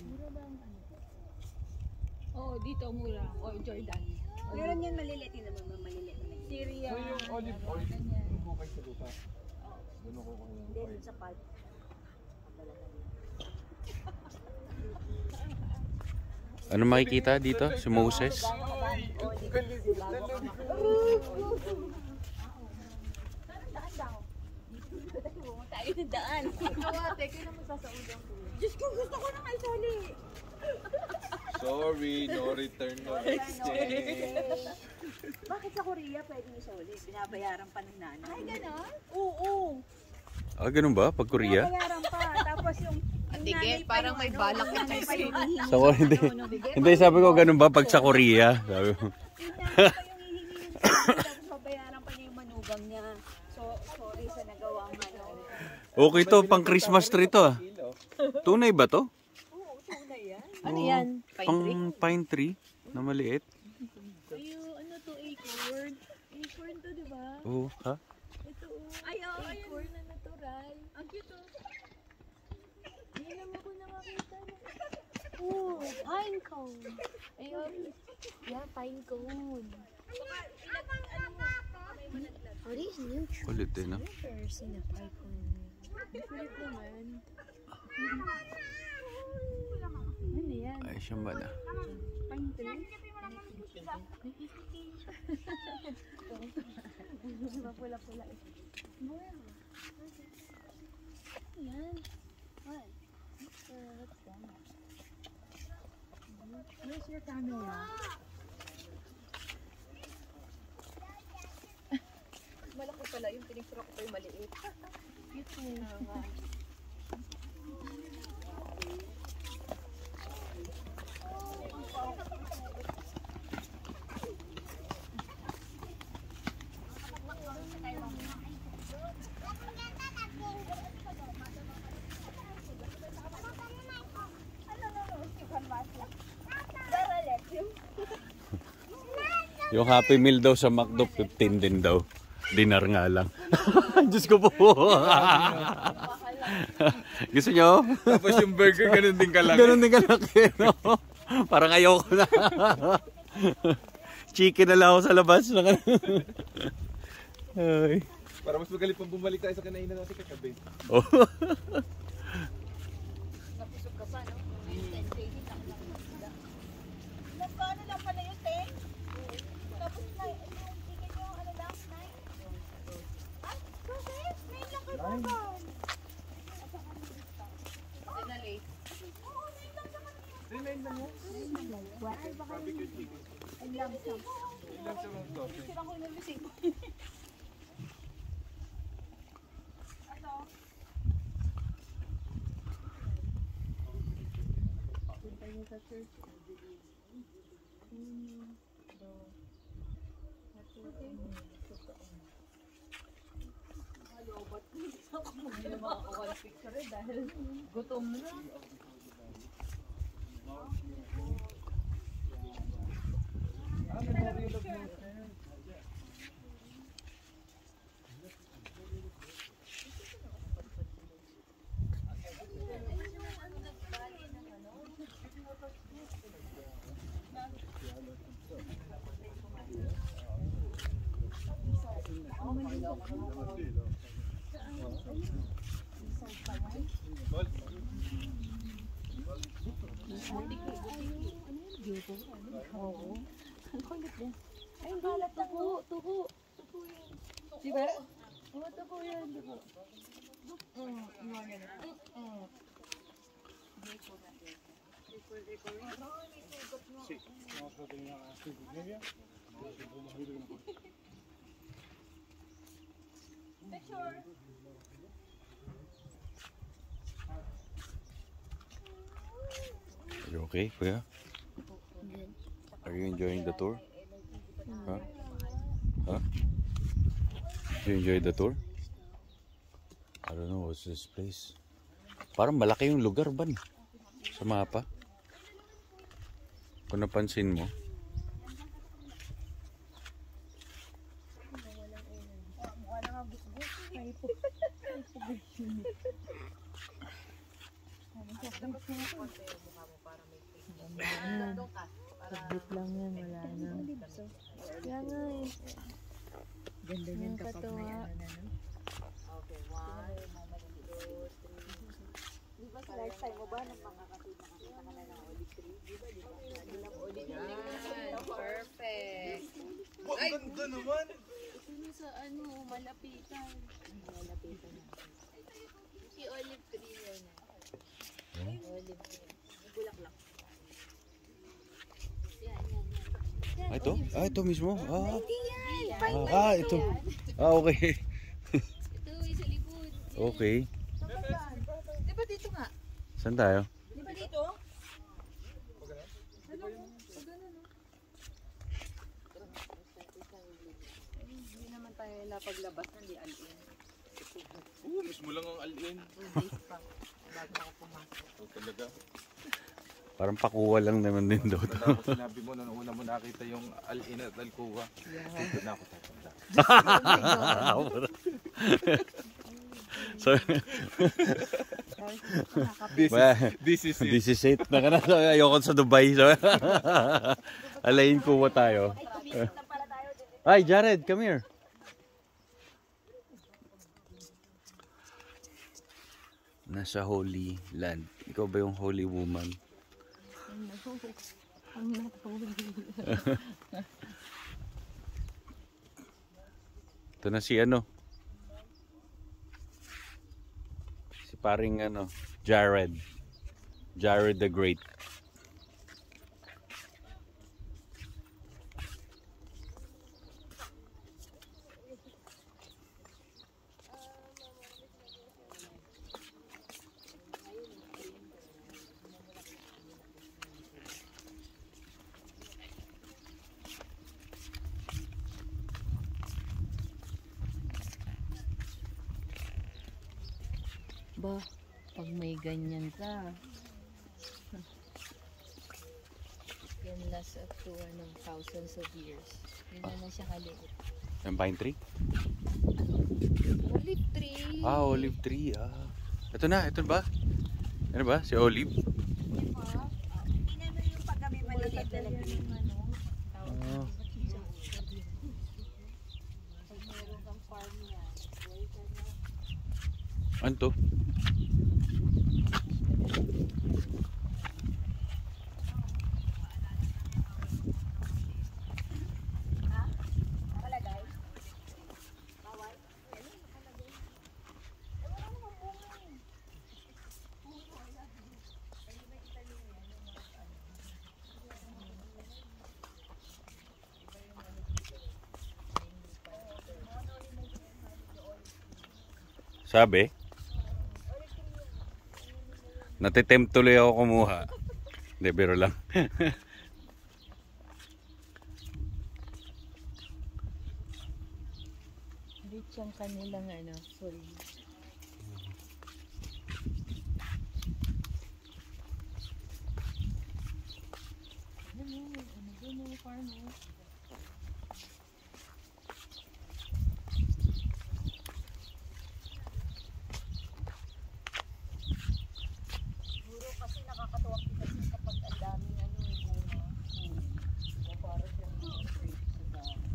Mura ba ang ano? Oo, dito mura. O, Jordan. Meron yan maliliit din naman, maliliit naman. Syria. So yung olive oil, doon po kayo sa lupa. Doon ako kayo ng Hindi, oil. sa pulp. Ano makikita dito? Si Moses? Tayo na daan. Ate, kailan mo sasaudan ko? Diyos ko, gusto ko na kayo sali. Sorry, no return, no exchange. Bakit sa Korea pwede isoli? Binabayaran pa ng nanay. Ay, gano'n? Oo. Ah, ganun ba? Pag Korea? Binabayaran pa. Tapos yung Tige, parang may balak yung kasi. Sa Korea, hindi. Hindi, sabi ko ganun ba pag sa Korea? Sabi ko. yung nanay pa yung hihingi ng tapos babayaran pa niya yung manugang niya. So, sorry sa nagawang ano. Okay to, pang Christmas tree to ah. Tunay ba to? Oo, tunay yan. Ano yan? Pang pine tree na maliit. Ayo, ano to, acorn? Acorn to, di ba? Oo, ha? Ito, acorn na natural. Ang cute, oh. Hindi naman ko nakakita. Oh, pine cone. Ayun. Yeah, pine cone. Oh, these new Kulit din ah. never seen a pine cone. Kulit naman. Ano yan? Ay, siyang ba na? Pine tree? Pula-pula eh. Yan. What? What's that? Where's your camera? Malaki pala yung pinicture ko pa yung maliit. Cute eh. Yung Happy Meal daw sa McDo, 15 din daw. Dinar nga lang. Diyos ko po. Gusto nyo? Tapos yung burger, ganun din kalaki. Ganun din kalaki, no? Parang ayoko na. Chicken na lang ako sa labas. Ay. Para mas magaling pang bumalik tayo sa kanainan natin kagabi. Oh. Napusog ka pa, no? Nagkano lang pala yung tank? Tapos na, yung ticket yung ano lang, 9? Ay, kasi, 9 lang kayo ba? Sinalate. Oo, 9 lang naman yun. 9 lang yun. Ay, baka Barbecue chicken. ang lamsam. Ilan sa mga to? Sirang ko yung resibo. Ano? Punta niyo sa church. Hindi na makakuha ng picture eh dahil gutom na. Oo. Ang kulit din. Ay, hindi. Tuko. Tuko yan. Diba? Oo, tuko yan. Tuko. Picture. Are you okay, kuya? Are you enjoying the tour? Huh? Huh? You enjoy the tour? I don't know, what's this place? Parang malaki yung lugar ba sa mapa? Kung napansin mo. Mukha na nga busbus. Sabit lang yan, wala na. Kaya nga eh. Ganda niyan kapag may Nakakatuwa. ano na, no? Okay, 1, 2, 3. Di ba sa lifetime mo ba nang makakakita ka na ng olive tree? Di ba? Di ba olive tree? Perfect. Ang ganda naman! Ito na sa ano, malapitan. Lalapitan na. Si olive tree yan. Olive tree. May bulaklak. Yan, yan, yan. Ah, ito? Ah, ito mismo? Ah, Yan. ito. Ah, okay. Ito, sa likod. Okay. Di ba dito nga? Saan tayo? Di ba dito? Hindi naman tayo napaglabas na di alin. Mismo lang ang alien. 2 days pa bago ako pumasok. Oh, talaga. Parang pakuha lang naman din daw. Tapos sinabi mo nung una mo nakita yung alien at alkuwa. Dito na ako tatanda. So, This is it. this is it. Ayoko sa Dubai. So, alayin kuha tayo. Ay, Jared, come here. Nasa Holy Land. Ikaw ba yung Holy Woman? I'm not holy. Ito na si ano? Si paring ano, Jared. Jared the Great. Ba, pag may ganyan ka, can last up to thousands of years. Hindi na siya kaliit. Ang pine tree? Olive tree! Ah, olive tree. Ah. Ito na, ito ba? Ano ba? Si Olive? Tingnan mo yung pag kami maliliit na nag-green. Ah. Meron kang farm yan. Ano to? Nakalagay. Sabi? Natitempt tuloy ako kumuha. Hindi, biro lang. Rich ang kanilang full. Ano yung farm mo? Siguro kasi nakakatuwa kasi kapag ang daming bunga. Para siyang grapes sa dami.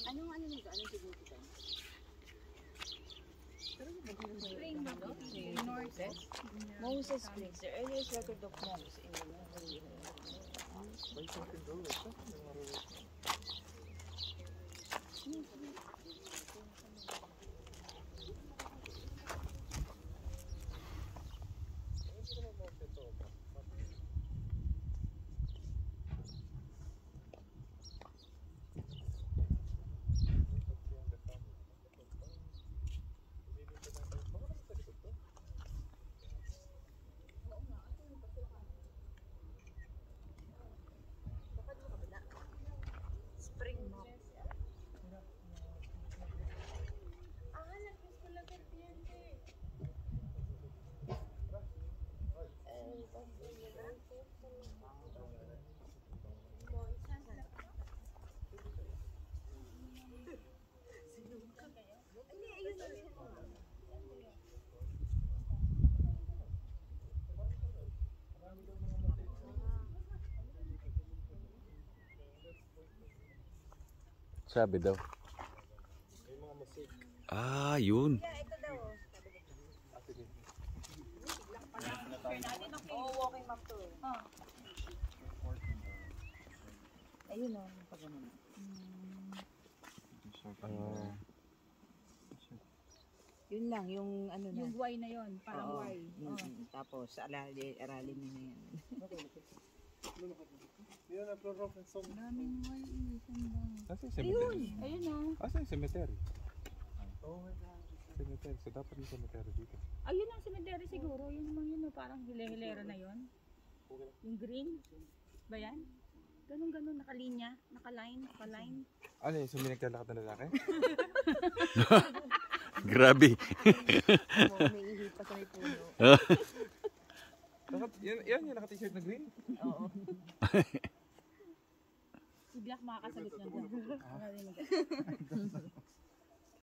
Anong nito? Anong significance? Spring ba no? Moses Springs, the earliest record of monks in the Netherlands. Sabi daw. Ah, yun. Ito daw. Oo, walking map to. Ayun o, pag ano. Yun lang, yung ano na. Yung Y na yon, parang Oo. Y. Tapos, aralin nyo na yan. Daming Y, saan ba? Nasa yung cemetery? Ayun o. Asa yung cemetery? Cemetery. So dapat yung cemetery dito. Ayun ang cemetery siguro. Yun naman yun o, parang hile-hilera na yon. Yung green. Ba yan? Ganun, nakalinya, nakaline. Ano yung suminaglalakad na lalaki? Grabe. May ihip pa sa may puno. Yan yung naka-t-shirt na green? Oo. Si Black makakasagot niyan.